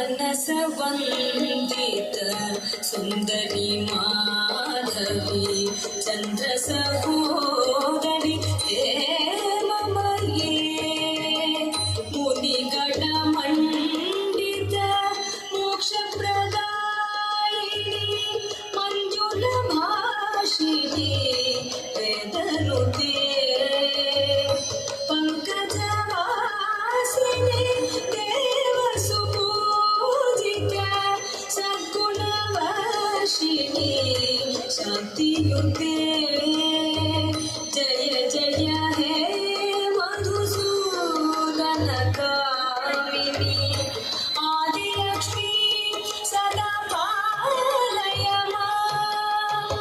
मनस वंदित सुंदरी माधवी चंद्र सहोदरी हे ममये मुनिगण मंडित मोक्ष प्रदायिनी मंजुल भाषिणी वेदनुते पंकजवासिनी शांतियुते जय जय हे मधुसूदन कामिनी आदिलक्ष्मी सदा पालय माम्।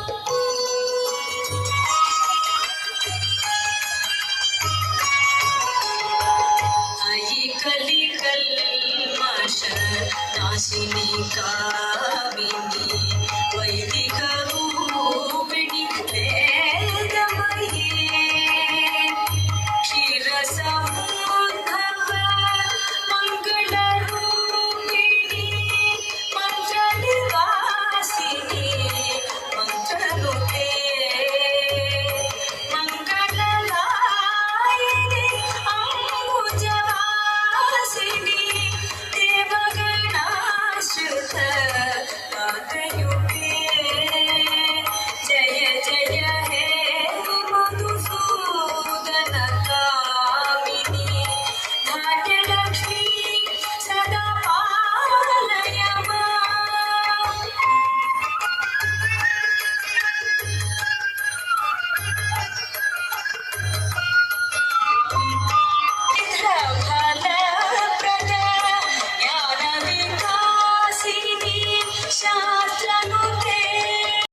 अयि कलिकल्मष नाशिनी कामिनी वैदिक